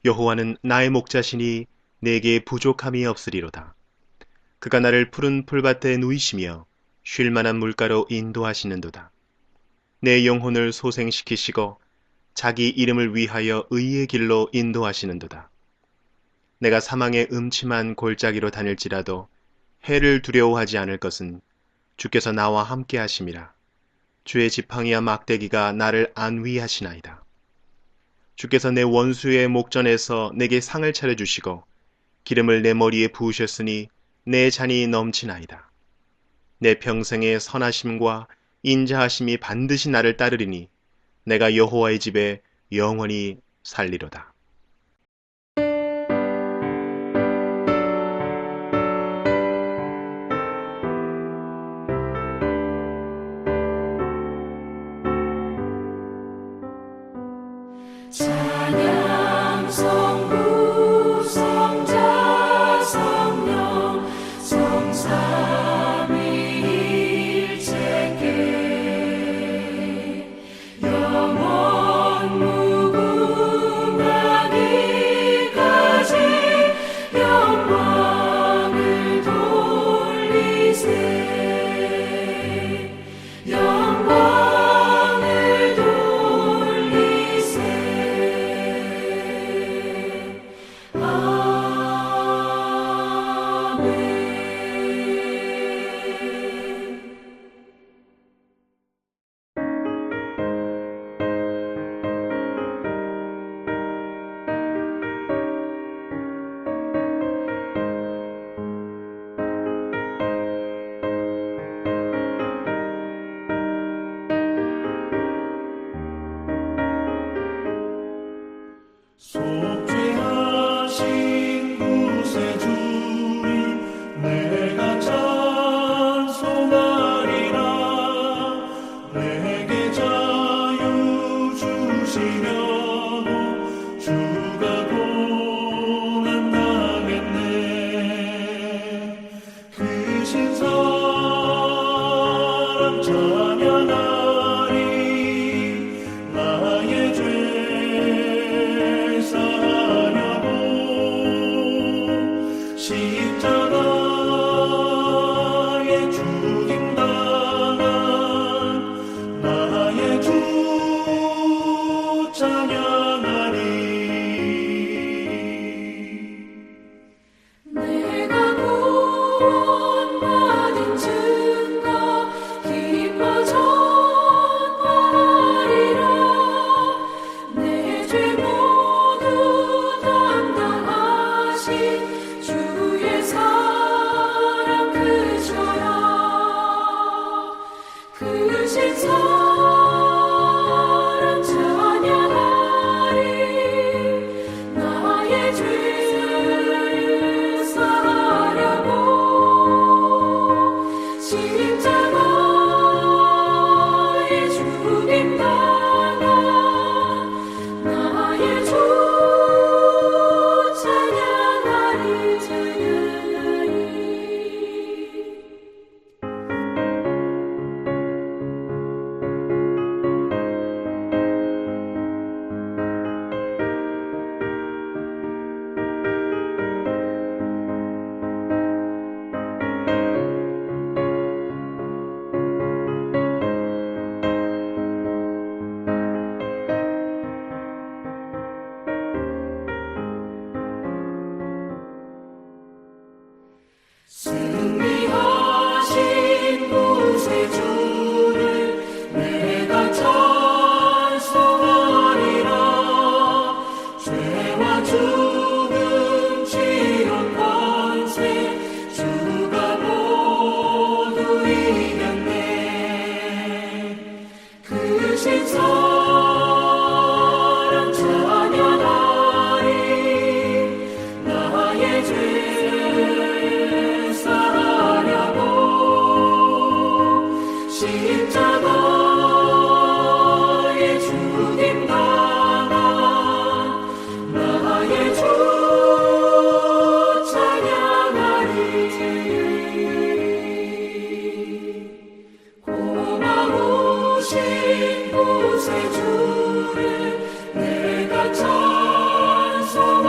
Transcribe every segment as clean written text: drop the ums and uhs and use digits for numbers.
여호와는 나의 목자시니 내게 부족함이 없으리로다. 그가 나를 푸른 풀밭에 누이시며 쉴 만한 물가로 인도하시는도다. 내 영혼을 소생시키시고 자기 이름을 위하여 의의 길로 인도하시는도다. 내가 사망의 음침한 골짜기로 다닐지라도 해를 두려워하지 않을 것은 주께서 나와 함께 하심이라. 주의 지팡이와 막대기가 나를 안위하시나이다. 주께서 내 원수의 목전에서 내게 상을 차려주시고 기름을 내 머리에 부으셨으니 내 잔이 넘치나이다. 내 평생의 선하심과 인자하심이 반드시 나를 따르리니 내가 여호와의 집에 영원히 살리로다. 찬양 성부 성자 성령 성삼위일체께 영원 무궁하기까지 영광을 돌리세 영광을 돌리세 속죄하신 구세주를 내가 찬송하리라. 내게 자유 주시려고 주가 고난당했네. 그 신사랑 찬양하리. 나의 죄 사하려고 십자가에 죽임당한 나의 주 찬양하리. 내가 구원받은 증거 기뻐 전파하리라. 내 죄 모두 담당하신 주의 사랑 크셔야 크신 사랑 찬양하리. 나의 죄 사하려고 십자가에 죽임당한 나의 주 찬양하리 찬양하리. 승리하신 구세주를 내가 찬송하리라. 죄와 죽음 지옥 권세 주가 모두 이겼네. 크신 사랑 찬양하리. 나의 죄 사하려고 십자가에 죽임당한 나의 주 찬양하리. 고마우신 구세주를 내가 찬송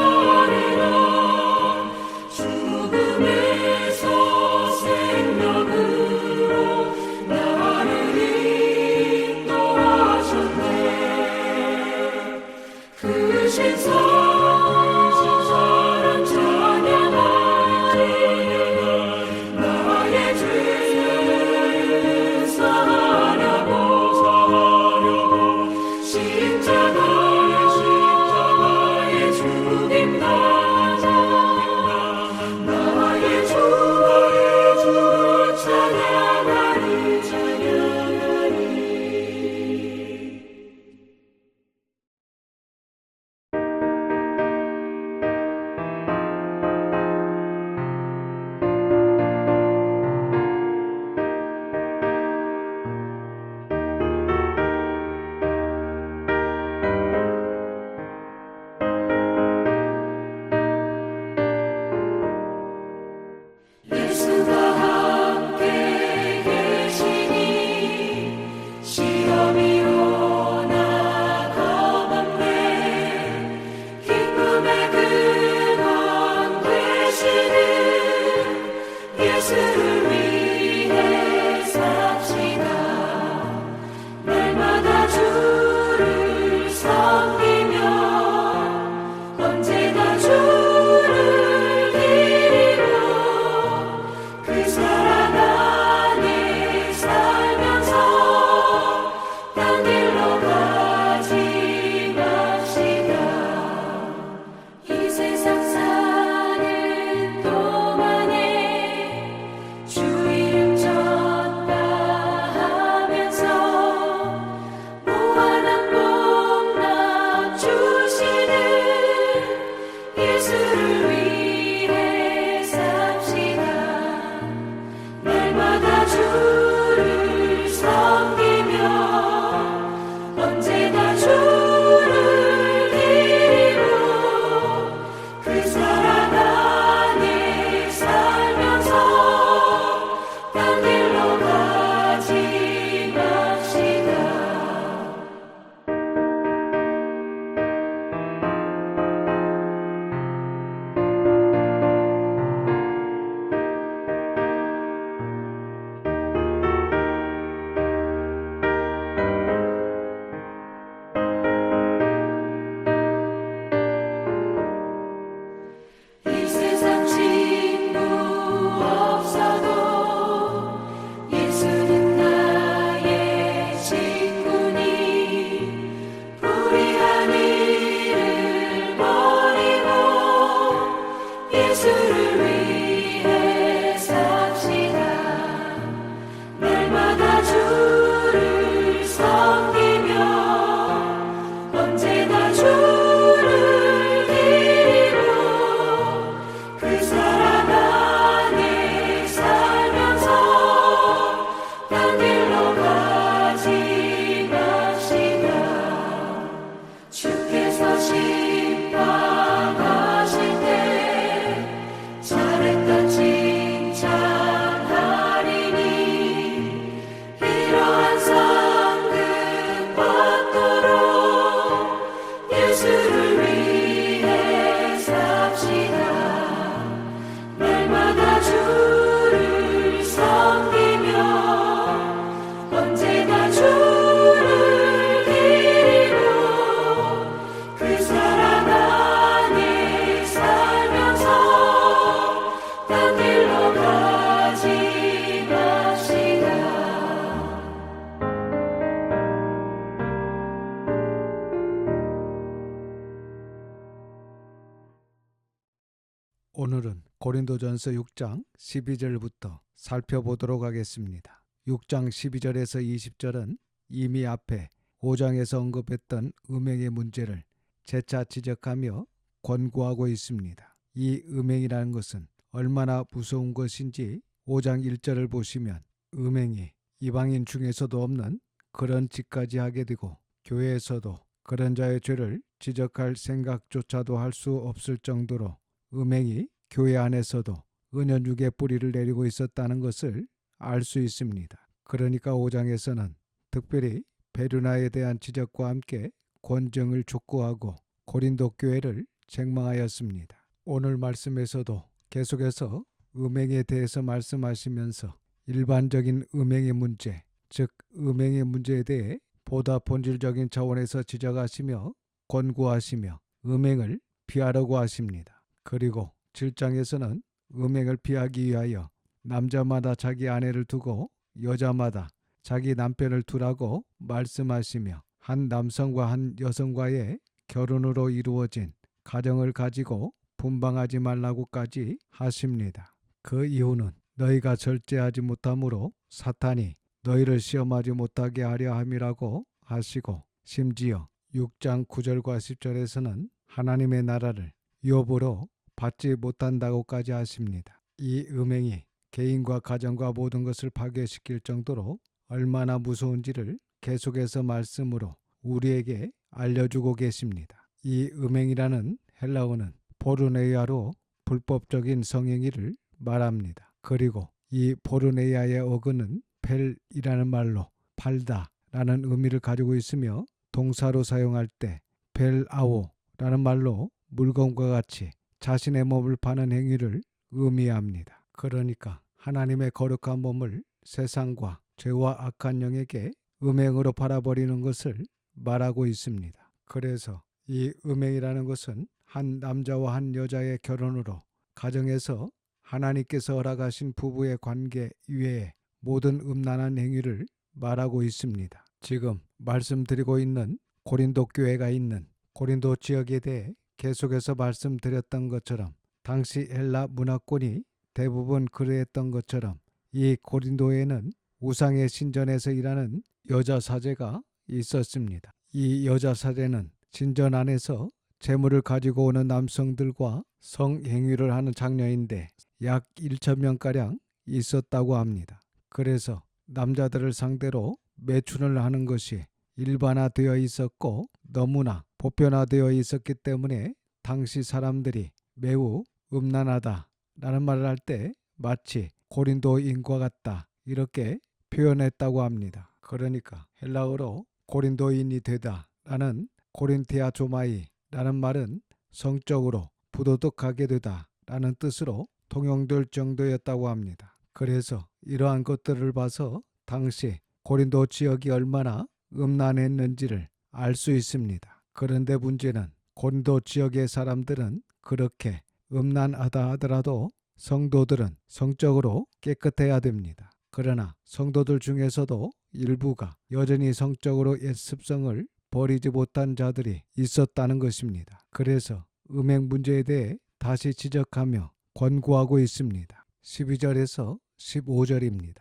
오늘은 고린도전서 6장 12절부터 살펴보도록 하겠습니다. 6장 12절에서 20절은 이미 앞에 5장에서 언급했던 음행의 문제를 재차 지적하며 권고하고 있습니다. 이 음행이라는 것은 얼마나 무서운 것인지 5장 1절을 보시면 음행이 이방인 중에서도 없는 그런 짓까지 하게 되고 교회에서도 그런 자의 죄를 지적할 생각조차도 할 수 없을 정도로 음행이 교회 안에서도 은연중에 뿌리를 내리고 있었다는 것을 알 수 있습니다. 그러니까 5장에서는 특별히 베르나에 대한 지적과 함께 권정을 촉구하고 고린도 교회를 책망하였습니다. 오늘 말씀에서도 계속해서 음행에 대해서 말씀하시면서 일반적인 음행의 문제, 즉 음행의 문제에 대해 보다 본질적인 차원에서 지적하시며 권고하시며 음행을 피하라고 하십니다. 그리고 7장에서는 음행을 피하기 위하여 남자마다 자기 아내를 두고 여자마다 자기 남편을 두라고 말씀하시며 한 남성과 한 여성과의 결혼으로 이루어진 가정을 가지고 분방하지 말라고까지 하십니다. 그 이유는 너희가 절제하지 못함으로 사탄이 너희를 시험하지 못하게 하려 함이라고 하시고 심지어 6장 9절과 10절에서는 하나님의 나라를 유업으로 받지 못한다고까지 하십니다. 이 음행이 개인과 가정과 모든 것을 파괴시킬 정도로 얼마나 무서운지를 계속해서 말씀으로 우리에게 알려주고 계십니다. 이 음행이라는 헬라어는 포르네이아로 불법적인 성행위를 말합니다. 그리고 이 포르네이아의 어근은 펠이라는 말로 팔다라는 의미를 가지고 있으며 동사로 사용할 때 펠아오라는 말로 물건과 같이 자신의 몸을 파는 행위를 의미합니다. 그러니까 하나님의 거룩한 몸을 세상과 죄와 악한 영에게 음행으로 팔아버리는 것을 말하고 있습니다. 그래서 이 음행이라는 것은 한 남자와 한 여자의 결혼으로 가정에서 하나님께서 허락하신 부부의 관계 이외에 모든 음란한 행위를 말하고 있습니다. 지금 말씀드리고 있는 고린도 교회가 있는 고린도 지역에 대해 계속해서 말씀드렸던 것처럼 당시 헬라 문화권이 대부분 그러했던 것처럼 이 고린도에는 우상의 신전에서 일하는 여자 사제가 있었습니다. 이 여자 사제는 신전 안에서 재물을 가지고 오는 남성들과 성행위를 하는 장녀인데 약 1,000명가량 있었다고 합니다. 그래서 남자들을 상대로 매춘을 하는 것이 일반화되어 있었고 너무나 보편화되어 있었기 때문에 당시 사람들이 매우 음란하다라는 말을 할 때 마치 고린도인과 같다 이렇게 표현했다고 합니다. 그러니까 헬라어로 고린도인이 되다라는 고린티아 조마이라는 말은 성적으로 부도덕하게 되다라는 뜻으로 통용될 정도였다고 합니다. 그래서 이러한 것들을 봐서 당시 고린도 지역이 얼마나 음란했는지를 알 수 있습니다. 그런데 문제는 고린도 지역의 사람들은 그렇게 음란하다 하더라도 성도들은 성적으로 깨끗해야 됩니다. 그러나 성도들 중에서도 일부가 여전히 성적으로 옛 습성을 버리지 못한 자들이 있었다는 것입니다. 그래서 음행 문제에 대해 다시 지적하며 권고하고 있습니다. 12절에서 15절입니다.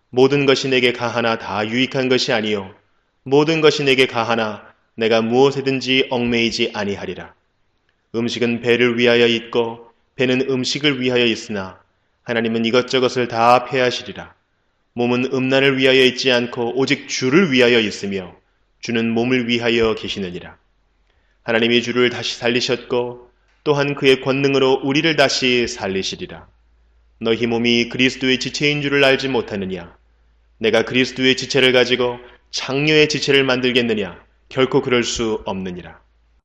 모든 것이 내게 가하나 다 유익한 것이 아니요 모든 것이 내게 가하나 내가 무엇에든지 얽매이지 아니하리라. 음식은 배를 위하여 있고 배는 음식을 위하여 있으나 하나님은 이것저것을 다 폐하시리라. 몸은 음란을 위하여 있지 않고 오직 주를 위하여 있으며 주는 몸을 위하여 계시느니라. 하나님이 주를 다시 살리셨고 또한 그의 권능으로 우리를 다시 살리시리라. 너희 몸이 그리스도의 지체인 줄을 알지 못하느냐? 내가 그리스도의 지체를 가지고 장녀의 지체를 만들겠느냐? 결코 그럴 수 없느니라.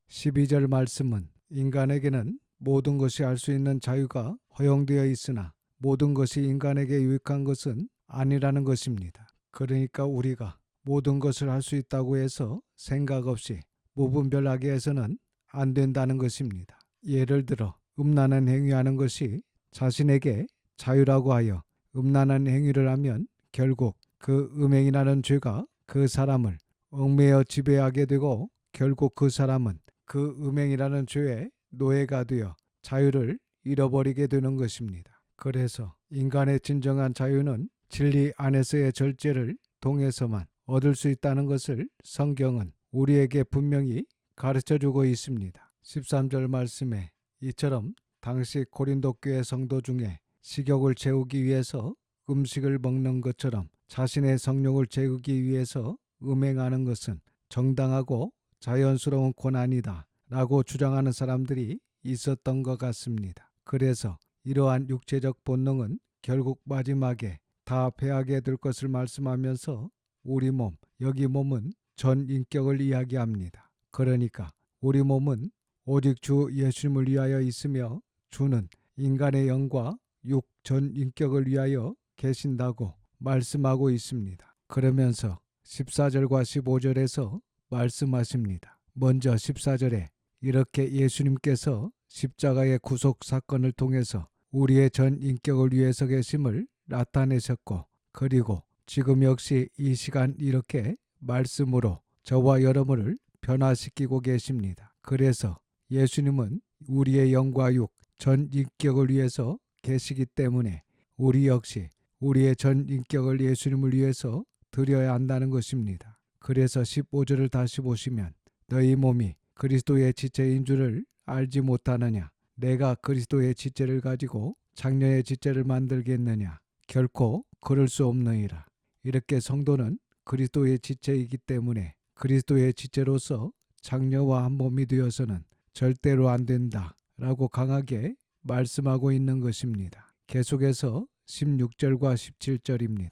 12절 말씀은 인간에게는 모든 것이 알 수 있는 자유가 허용되어 있으나 모든 것이 인간에게 유익한 것은 아니라는 것입니다. 그러니까 우리가 모든 것을 할 수 있다고 해서 생각 없이 무분별하게 해서는 안 된다는 것입니다. 예를 들어 음란한 행위하는 것이 자신에게 자유라고 하여 음란한 행위를 하면 결국 그 음행이라는 죄가 그 사람을 얽매여 지배하게 되고 결국 그 사람은 그 음행이라는 죄의 노예가 되어 자유를 잃어버리게 되는 것입니다. 그래서 인간의 진정한 자유는 진리 안에서의 절제를 통해서만 얻을 수 있다는 것을 성경은 우리에게 분명히 가르쳐주고 있습니다. 13절 말씀에 이처럼 당시 고린도 교회 성도 중에 식욕을 채우기 위해서 음식을 먹는 것처럼 자신의 성욕을 채우기 위해서 음행하는 것은 정당하고 자연스러운 고난이다 라고 주장하는 사람들이 있었던 것 같습니다. 그래서 이러한 육체적 본능은 결국 마지막에 다 패하게 될 것을 말씀하면서 우리 몸, 여기 몸은 전 인격을 이야기합니다. 그러니까 우리 몸은 오직 주 예수님을 위하여 있으며 주는 인간의 영과 육 전 인격을 위하여 계신다고 말씀하고 있습니다. 그러면서 14절과 15절에서 말씀하십니다. 먼저 14절에 이렇게 예수님께서 십자가의 구속 사건을 통해서 우리의 전 인격을 위해서 계심을 나타내셨고, 그리고 지금 역시 이 시간 이렇게 말씀으로 저와 여러분을 변화시키고 계십니다. 그래서 예수님은 우리의 영과 육, 전 인격을 위해서 계시기 때문에 우리 역시 우리의 전 인격을 예수님을 위해서 드려야 한다는 것입니다. 그래서 15절을 다시 보시면 너희 몸이 그리스도의 지체인 줄을 알지 못하느냐? 내가 그리스도의 지체를 가지고 장녀의 지체를 만들겠느냐? 결코 그럴 수 없느니라. 이렇게 성도는 그리스도의 지체이기 때문에 그리스도의 지체로서 장녀와 한 몸이 되어서는 절대로 안 된다 라고 강하게 말씀하고 있는 것입니다. 계속해서 16절과 17절입니다.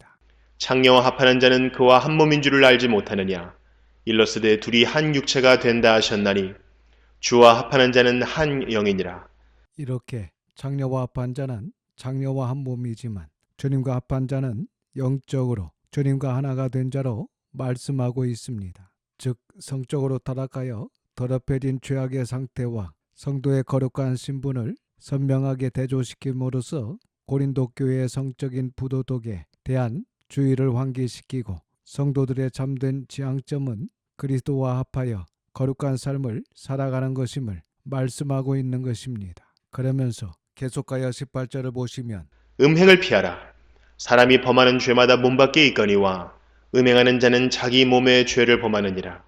장녀와 합하는 자는 그와 한 몸인 줄을 알지 못하느냐? 일러스되 둘이 한 육체가 된다 하셨나니 주와 합하는 자는 한 영이니라. 이렇게 장녀와 합한 자는 장녀와 한 몸이지만 주님과 합한 자는 영적으로 주님과 하나가 된 자로 말씀하고 있습니다. 즉 성적으로 타락하여 더럽혀진 죄악의 상태와 성도의 거룩한 신분을 선명하게 대조시킴으로써 고린도 교회의 성적인 부도덕에 대한 주의를 환기시키고 성도들의 참된 지향점은 그리스도와 합하여 거룩한 삶을 살아가는 것임을 말씀하고 있는 것입니다. 그러면서 계속하여 18절을 보시면 음행을 피하라. 사람이 범하는 죄마다 몸 밖에 있거니와 음행하는 자는 자기 몸의 죄를 범하느니라.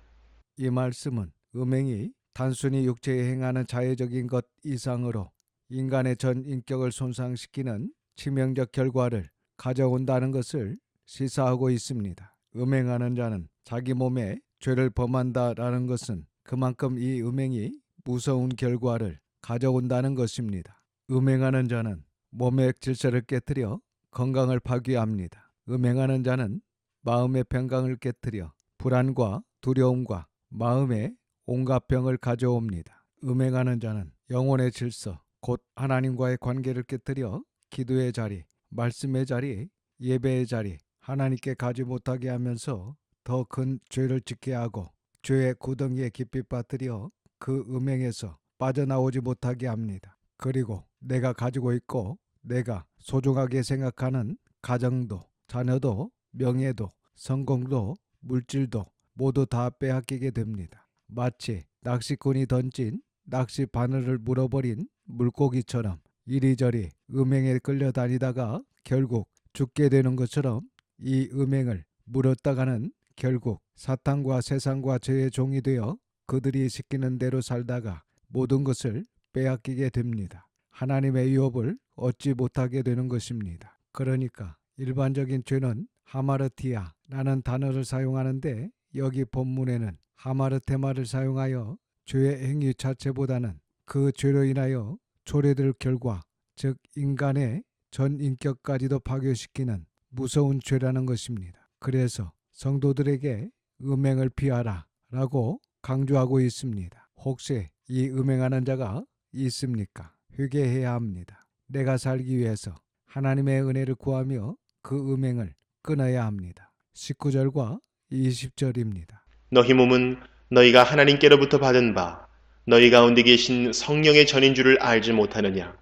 이 말씀은 음행이 단순히 육체에 행하는 자해적인 것 이상으로 인간의 전 인격을 손상시키는 치명적 결과를 가져온다는 것을 시사하고 있습니다. 음행하는 자는 자기 몸에 죄를 범한다라는 것은 그만큼 이 음행이 무서운 결과를 가져온다는 것입니다. 음행하는 자는 몸의 질서를 깨뜨려 건강을 파괴합니다. 음행하는 자는 마음의 평강을 깨뜨려 불안과 두려움과 마음의 온갖 병을 가져옵니다. 음행하는 자는 영혼의 질서, 곧 하나님과의 관계를 깨뜨려 기도의 자리, 말씀의 자리, 예배의 자리, 하나님께 가지 못하게 하면서 더 큰 죄를 짓게 하고 죄의 구덩이에 깊이 빠뜨려 그 음행에서 빠져나오지 못하게 합니다. 그리고 내가 가지고 있고 내가 소중하게 생각하는 가정도, 자녀도, 명예도, 성공도, 물질도 모두 다 빼앗기게 됩니다. 마치 낚시꾼이 던진 낚시 바늘을 물어버린 물고기처럼 이리저리 음행에 끌려다니다가 결국 죽게 되는 것처럼 이 음행을 물었다가는 결국 사탄과 세상과 죄의 종이 되어 그들이 시키는 대로 살다가 모든 것을 빼앗기게 됩니다. 하나님의 유업을 얻지 못하게 되는 것입니다. 그러니까 일반적인 죄는 하마르티아라는 단어를 사용하는데 여기 본문에는 하마르테마를 사용하여 죄의 행위 자체보다는 그 죄로 인하여 초래될 결과, 즉 인간의 전 인격까지도 파괴시키는 무서운 죄라는 것입니다. 그래서 성도들에게 음행을 피하라 라고 강조하고 있습니다. 혹시 이 음행하는 자가 있습니까? 회개해야 합니다. 내가 살기 위해서 하나님의 은혜를 구하며 그 음행을 끊어야 합니다. 19절과 20절입니다. 너희 몸은 너희가 하나님께로부터 받은 바 너희 가운데 계신 성령의 전인 줄을 알지 못하느냐?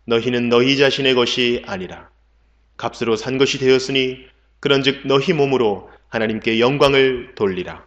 너희는 너희 자신의 것이 아니라 값으로 산 것이 되었으니 그런즉 너희 몸으로 하나님께 영광을 돌리라.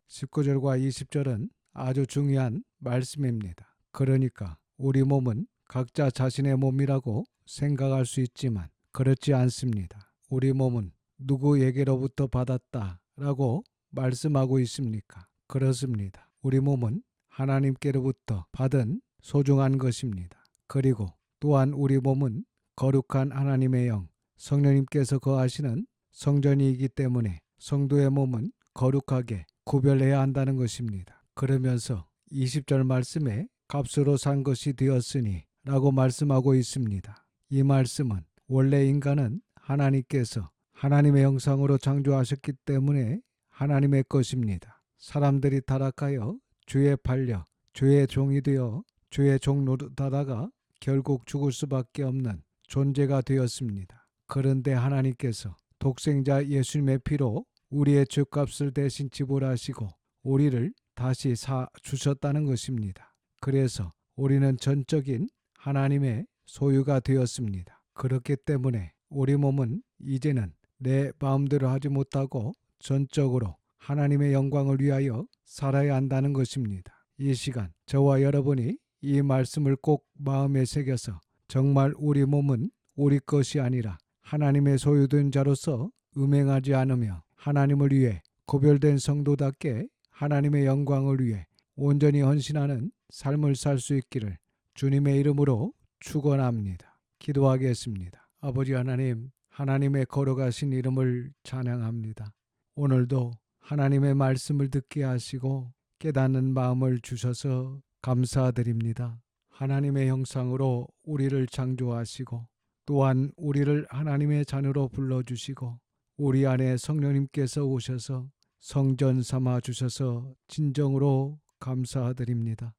19절과 20절은 아주 중요한 말씀입니다. 그러니까 우리 몸은 각자 자신의 몸이라고 생각할 수 있지만 그렇지 않습니다. 우리 몸은 누구에게로부터 받았다라고 말씀하고 있습니까? 그렇습니다. 우리 몸은 하나님께로부터 받은 소중한 것입니다. 그리고 또한 우리 몸은 거룩한 하나님의 영, 성령님께서 거하시는 성전이기 때문에 성도의 몸은 거룩하게 구별해야 한다는 것입니다. 그러면서 20절 말씀에 값으로 산 것이 되었으니 라고 말씀하고 있습니다. 이 말씀은 원래 인간은 하나님께서 하나님의 형상으로 창조하셨기 때문에 하나님의 것입니다. 사람들이 타락하여 죄에 팔려 죄의 종이 되어 죄의 종 노릇하다가 결국 죽을 수밖에 없는 존재가 되었습니다. 그런데 하나님께서 독생자 예수님의 피로 우리의 죄값을 대신 지불하시고 우리를 다시 사 주셨다는 것입니다. 그래서 우리는 전적인 하나님의 소유가 되었습니다. 그렇기 때문에 우리 몸은 이제는 내 마음대로 하지 못하고 전적으로 하나님의 영광을 위하여 살아야 한다는 것입니다. 이 시간 저와 여러분이 이 말씀을 꼭 마음에 새겨서 정말 우리 몸은 우리 것이 아니라 하나님의 소유된 자로서 음행하지 않으며 하나님을 위해 구별된 성도답게 하나님의 영광을 위해 온전히 헌신하는 삶을 살 수 있기를 주님의 이름으로 축원합니다. 기도하겠습니다. 아버지 하나님, 하나님의 거룩하신 이름을 찬양합니다. 오늘도 하나님의 말씀을 듣게 하시고 깨닫는 마음을 주셔서 감사드립니다. 하나님의 형상으로 우리를 창조하시고 또한 우리를 하나님의 자녀로 불러주시고 우리 안에 성령님께서 오셔서 성전 삼아 주셔서 진정으로 감사드립니다.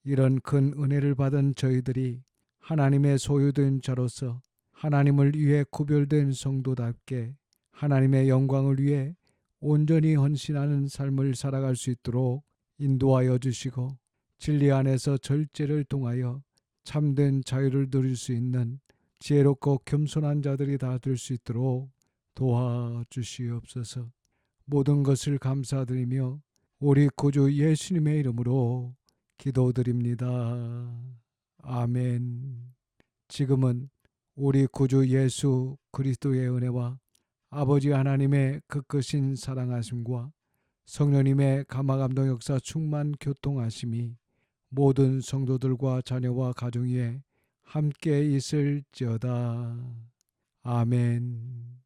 이런 큰 은혜를 받은 저희들이 하나님의 소유된 자로서 하나님을 위해 구별된 성도답게 하나님의 영광을 위해 온전히 헌신하는 삶을 살아갈 수 있도록 인도하여 주시고 진리 안에서 절제를 통하여 참된 자유를 누릴 수 있는 지혜롭고 겸손한 자들이 다 될 수 있도록 도와주시옵소서. 모든 것을 감사드리며 우리 구주 예수님의 이름으로 기도드립니다. 아멘. 지금은 우리 구주 예수 그리스도의 은혜와 아버지 하나님의 그 크신 사랑하심과 성령님의 감화감동 역사 충만 교통하심이 모든 성도들과 자녀와 가정 위에 함께 있을지어다. 아멘.